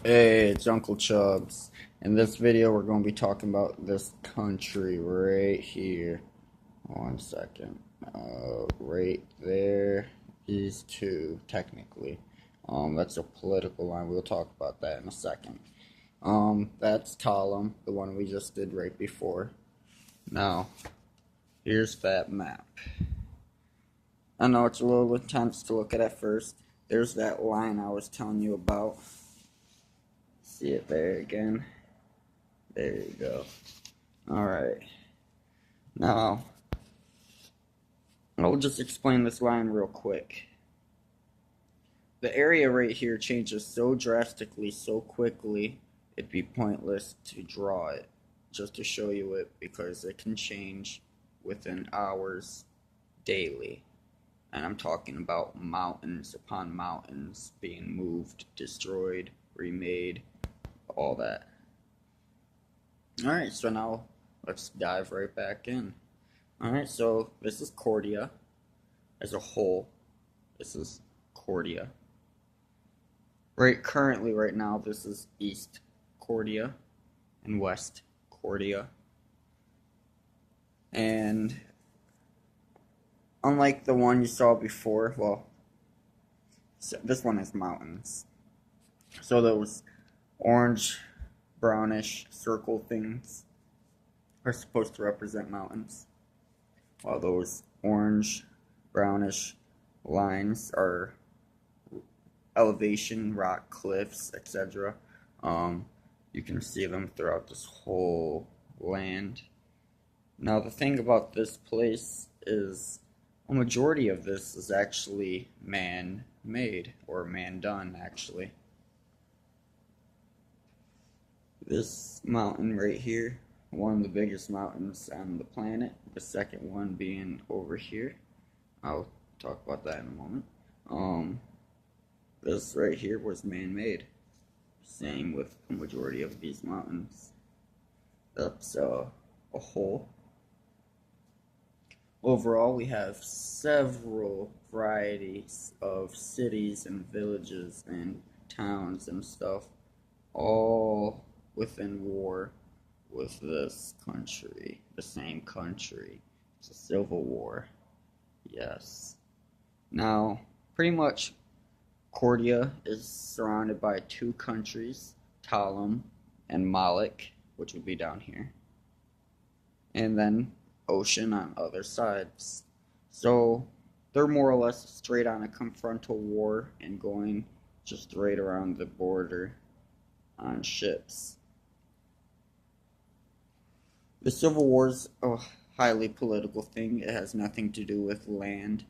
Hey, it's Uncle Chubbs. In this video, we're going to be talking about this country right here. One second. Right there. These two, technically. That's a political line. We'll talk about that in a second. That's Talum, the one we just did right before. Now, here's that map. I know it's a little intense to look at first. There's that line I was telling you about. See it there again. There you go. Alright. Now, I'll just explain this line real quick. The area right here changes so drastically, so quickly, it'd be pointless to draw it just to show you it because it can change within hours daily. And I'm talking about mountains upon mountains being moved, destroyed, remade, all that. Alright, so now let's dive right back in. Alright, so this is Cordia as a whole. This is Cordia. Currently, right now, this is East Cordia and West Cordia. And unlike the one you saw before, well, this one has mountains. So those orange, brownish circle things are supposed to represent mountains, while those orange, brownish lines are elevation, rock cliffs, etc. You can see them throughout this whole land. Now the thing about this place is a majority of this is actually man-made, or man-done actually. This mountain right here, one of the biggest mountains on the planet, the second one being over here. I'll talk about that in a moment. This right here was man-made. Same with the majority of these mountains. That's a whole. Overall, we have several varieties of cities and villages and towns and stuff, all within war with this country, the same country. It's a civil war. Yes. Now, pretty much Cordia is surrounded by two countries, Talum and Malik, which would be down here, and then ocean on other sides. So they're more or less straight on a confrontal war and going just right around the border on ships. The Civil War is a highly political thing. It has nothing to do with land,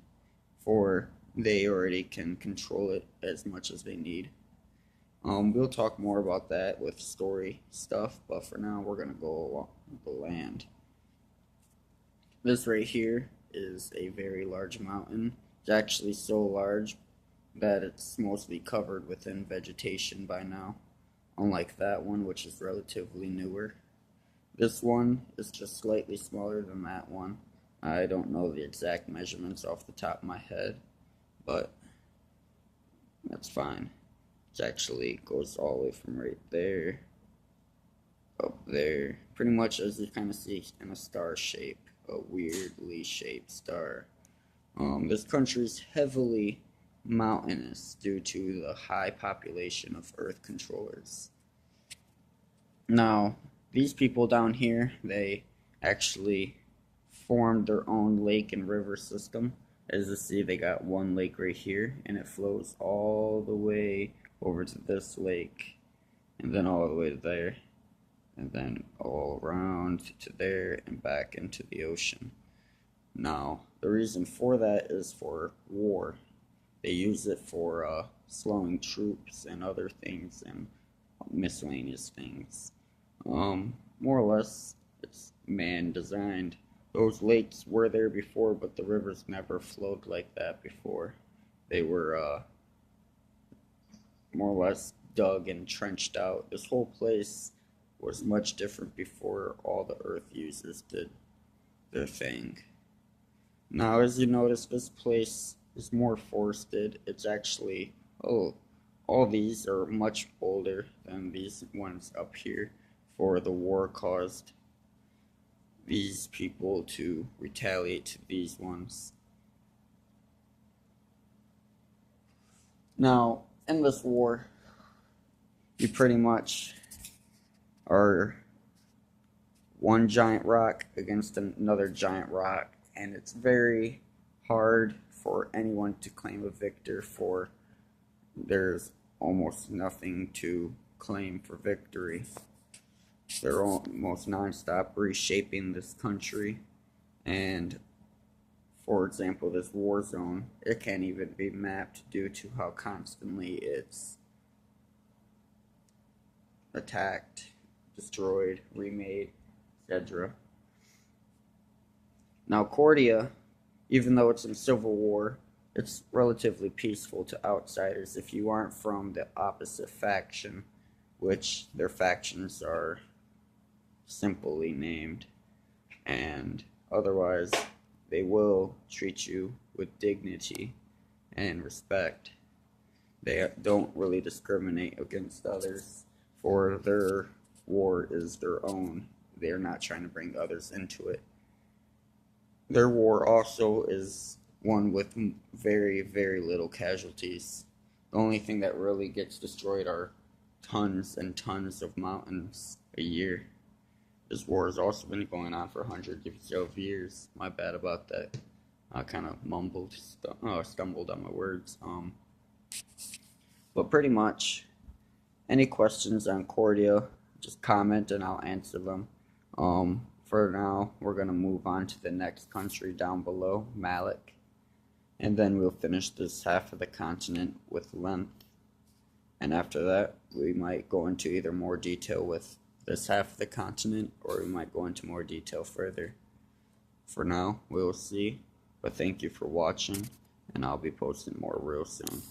for they already can control it as much as they need. We'll talk more about that with story stuff, but for now we're going to go along the land. This right here is a very large mountain. It's actually so large that it's mostly covered within vegetation by now, unlike that one, which is relatively newer. This one is just slightly smaller than that one. I don't know the exact measurements off the top of my head, but that's fine. It actually goes all the way from right there up there, pretty much as you kind of see in a star shape, a weirdly shaped star. This country is heavily mountainous due to the high population of Earth controllers. Now, these people down here, they actually formed their own lake and river system. As you see, they got one lake right here, and it flows all the way over to this lake, and then all the way to there, and then all around to there and back into the ocean. Now, the reason for that is for war. They use it for slowing troops and other things and miscellaneous things. More or less, it's man-designed. Those lakes were there before, but the rivers never flowed like that before. They were more or less dug and trenched out. This whole place was much different before all the Earth users did their thing. Now, as you notice, this place is more forested. It's actually, all these are much older older than these ones up here, for the war caused these people to retaliate to these ones. Now, in this war, you pretty much are one giant rock against another giant rock, and it's very hard for anyone to claim a victor, for there's almost nothing to claim for victory. They're almost non-stop reshaping this country, and for example, this war zone, it can't even be mapped due to how constantly it's attacked, destroyed, remade, etc. Now, Cordia, even though it's in civil war, it's relatively peaceful to outsiders if you aren't from the opposite faction, which their factions are simply named, and otherwise they will treat you with dignity and respect. They don't really discriminate against others, for their war is their own. They're not trying to bring others into it. Their war also is one with very, very little casualties. The only thing that really gets destroyed are tons and tons of mountains a year. This war has also been going on for hundreds of years. My bad about that. I kind of stumbled on my words. But pretty much, any questions on Cordia, just comment and I'll answer them. For now, we're going to move on to the next country down below, Malik. And then we'll finish this half of the continent with length. And after that, we might go into either more detail with this half of the continent, or we might go into more detail further. For now, we will see. But thank you for watching, and I'll be posting more real soon.